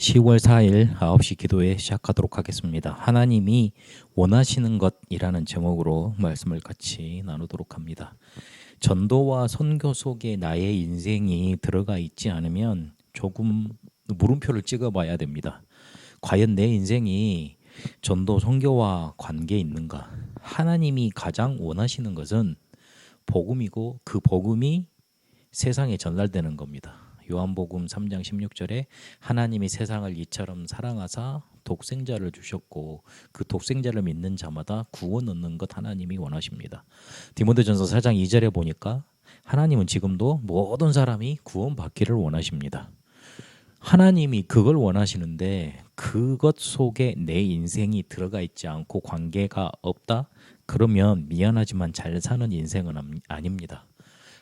10월 4일 9시 기도회 시작하도록 하겠습니다. 하나님이 원하시는 것이라는 제목으로 말씀을 같이 나누도록 합니다. 전도와 선교 속에 나의 인생이 들어가 있지 않으면 조금 물음표를 찍어봐야 됩니다. 과연 내 인생이 전도 선교와 관계 있는가? 하나님이 가장 원하시는 것은 복음이고 그 복음이 세상에 전달되는 겁니다. 요한복음 3장 16절에 하나님이 세상을 이처럼 사랑하사 독생자를 주셨고 그 독생자를 믿는 자마다 구원 얻는 것 하나님이 원하십니다. 디모데전서 4장 2절에 보니까 하나님은 지금도 모든 사람이 구원받기를 원하십니다. 하나님이 그걸 원하시는데 그것 속에 내 인생이 들어가 있지 않고 관계가 없다? 그러면 미안하지만 잘 사는 인생은 아닙니다.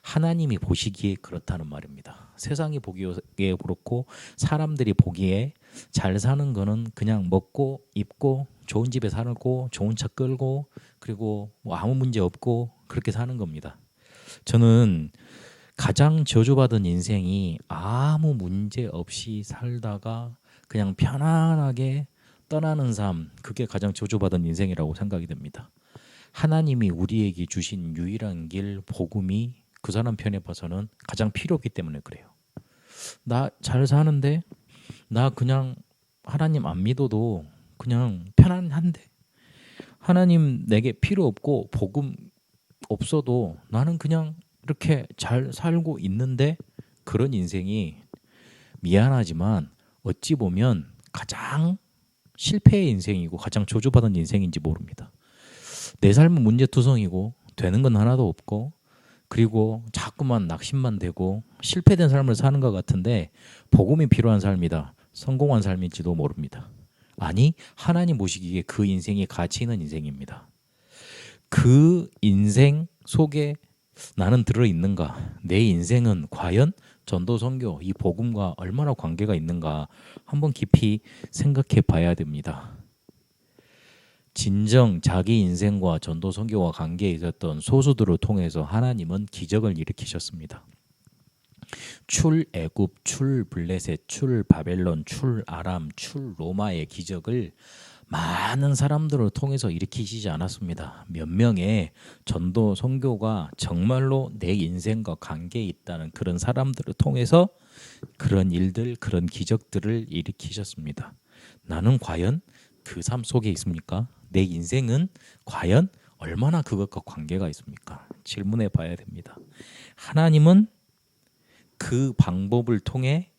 하나님이 보시기에 그렇다는 말입니다. 세상이 보기에 그렇고 사람들이 보기에 잘 사는 거는 그냥 먹고 입고 좋은 집에 살고 좋은 차 끌고 그리고 뭐 아무 문제 없고 그렇게 사는 겁니다. 저는 가장 저주받은 인생이 아무 문제 없이 살다가 그냥 편안하게 떠나는 삶, 그게 가장 저주받은 인생이라고 생각이 됩니다. 하나님이 우리에게 주신 유일한 길, 복음이 그 사람 편에 봐서는 가장 필요 없기 때문에 그래요. 나 잘 사는데 나 그냥 하나님 안 믿어도 그냥 편안한데 하나님 내게 필요 없고 복음 없어도 나는 그냥 이렇게 잘 살고 있는데 그런 인생이 미안하지만 어찌 보면 가장 실패의 인생이고 가장 저주받은 인생인지 모릅니다. 내 삶은 문제투성이고 되는 건 하나도 없고 그리고 자꾸만 낙심만 되고 실패된 삶을 사는 것 같은데 복음이 필요한 삶이다. 성공한 삶인지도 모릅니다. 아니 하나님 보시기에 그 인생이 가치 있는 인생입니다. 그 인생 속에 나는 들어있는가? 내 인생은 과연 전도 선교 이 복음과 얼마나 관계가 있는가 한번 깊이 생각해 봐야 됩니다. 진정 자기 인생과 전도 선교와 관계에 있었던 소수들을 통해서 하나님은 기적을 일으키셨습니다. 출애굽, 출블레셋, 출바벨론, 출아람, 출로마의 기적을 많은 사람들을 통해서 일으키시지 않았습니다. 몇 명의 전도 선교가 정말로 내 인생과 관계에 있다는 그런 사람들을 통해서 그런 일들, 그런 기적들을 일으키셨습니다. 나는 과연 그 삶 속에 있습니까? 내 인생은 과연 얼마나 그것과 관계가 있습니까? 질문해 봐야 됩니다. 하나님은 그 방법을 통해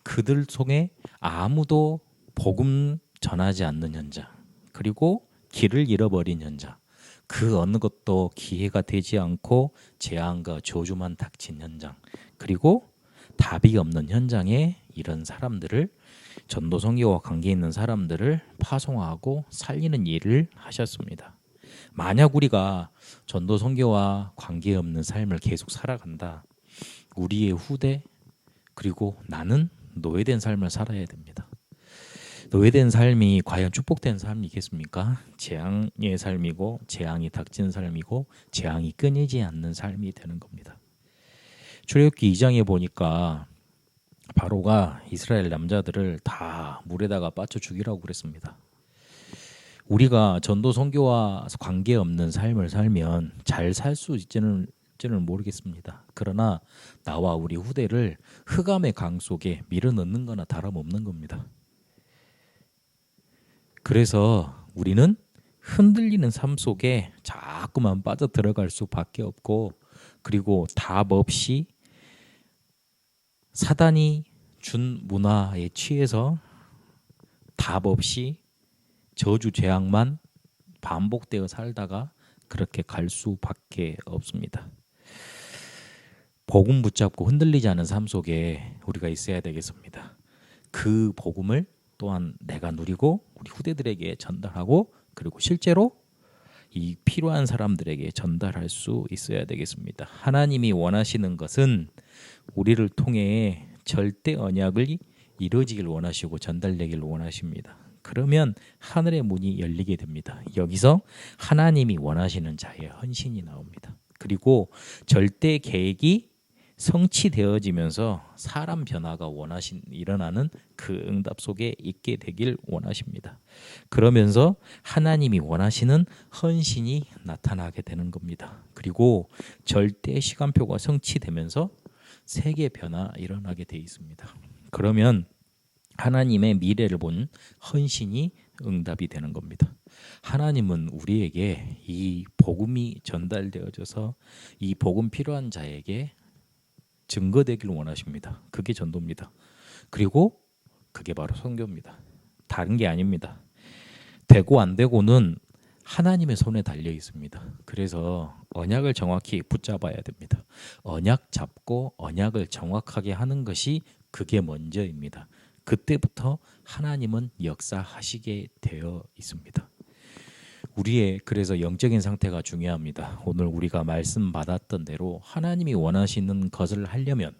그들 속에 아무도 복음 전하지 않는 현장, 그리고 길을 잃어버린 현장, 그 어느 것도 기회가 되지 않고 재앙과 저주만 닥친 현장, 그리고 답이 없는 현장에 이런 사람들을 전도 선교와 관계 있는 사람들을 파송하고 살리는 일을 하셨습니다. 만약 우리가 전도 선교와 관계 없는 삶을 계속 살아간다. 우리의 후대 그리고 나는 노예된 삶을 살아야 됩니다. 노예된 삶이 과연 축복된 삶이겠습니까? 재앙의 삶이고 재앙이 닥친 삶이고 재앙이 끊이지 않는 삶이 되는 겁니다. 출애굽기 2장에 보니까 바로가 이스라엘 남자들을 다 물에다가 빠져 죽이라고 그랬습니다. 우리가 전도 선교와 관계없는 삶을 살면 잘 살 수 있지는 모르겠습니다. 그러나 나와 우리 후대를 흑암의 강 속에 밀어넣는 거나 다름없는 겁니다. 그래서 우리는 흔들리는 삶 속에 자꾸만 빠져들어갈 수밖에 없고 그리고 답 없이 사단이 준 문화에 취해서 답 없이 저주 재앙만 반복되어 살다가 그렇게 갈 수밖에 없습니다. 복음 붙잡고 흔들리지 않은 삶 속에 우리가 있어야 되겠습니다. 그 복음을 또한 내가 누리고 우리 후대들에게 전달하고 그리고 실제로 이 필요한 사람들에게 전달할 수 있어야 되겠습니다. 하나님이 원하시는 것은 우리를 통해 절대 언약을 이루어지길 원하시고 전달되길 원하십니다. 그러면 하늘의 문이 열리게 됩니다. 여기서 하나님이 원하시는 자의 헌신이 나옵니다. 그리고 절대 계획이 성취되어지면서 사람 변화가 일어나는 그 응답 속에 있게 되길 원하십니다. 그러면서 하나님이 원하시는 헌신이 나타나게 되는 겁니다. 그리고 절대 시간표가 성취되면서 세계 변화 일어나게 돼 있습니다. 그러면 하나님의 미래를 본 헌신이 응답이 되는 겁니다. 하나님은 우리에게 이 복음이 전달되어져서 이 복음 필요한 자에게 증거되기를 원하십니다. 그게 전도입니다. 그리고 그게 바로 선교입니다. 다른 게 아닙니다. 되고 안 되고는 하나님의 손에 달려 있습니다. 그래서 언약을 정확히 붙잡아야 됩니다. 언약 잡고 언약을 정확하게 하는 것이 그게 먼저입니다. 그때부터 하나님은 역사하시게 되어 있습니다. 우리의 그래서 영적인 상태가 중요합니다. 오늘 우리가 말씀 받았던 대로 하나님이 원하시는 것을 하려면,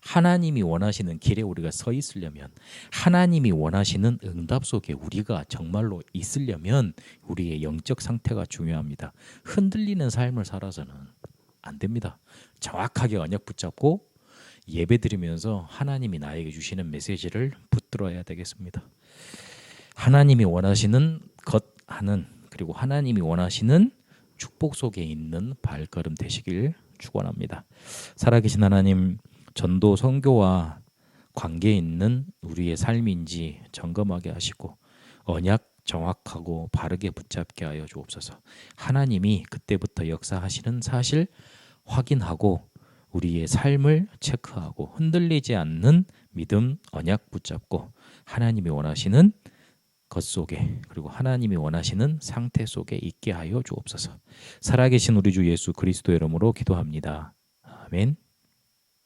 하나님이 원하시는 길에 우리가 서 있으려면, 하나님이 원하시는 응답 속에 우리가 정말로 있으려면 우리의 영적 상태가 중요합니다. 흔들리는 삶을 살아서는 안 됩니다. 정확하게 언약 붙잡고 예배드리면서 하나님이 나에게 주시는 메시지를 붙들어야 되겠습니다. 하나님이 원하시는 것 하는, 그리고 하나님이 원하시는 축복 속에 있는 발걸음 되시길 축원합니다. 살아계신 하나님, 전도 선교와 관계 있는 우리의 삶인지 점검하게 하시고 언약 정확하고 바르게 붙잡게 하여 주옵소서. 하나님이 그때부터 역사하시는 사실 확인하고 우리의 삶을 체크하고 흔들리지 않는 믿음, 언약 붙잡고 하나님이 원하시는 것 속에, 그리고 하나님이 원하시는 상태 속에 있게 하여 주옵소서. 살아계신 우리 주 예수 그리스도의 이름으로 기도합니다. 아멘.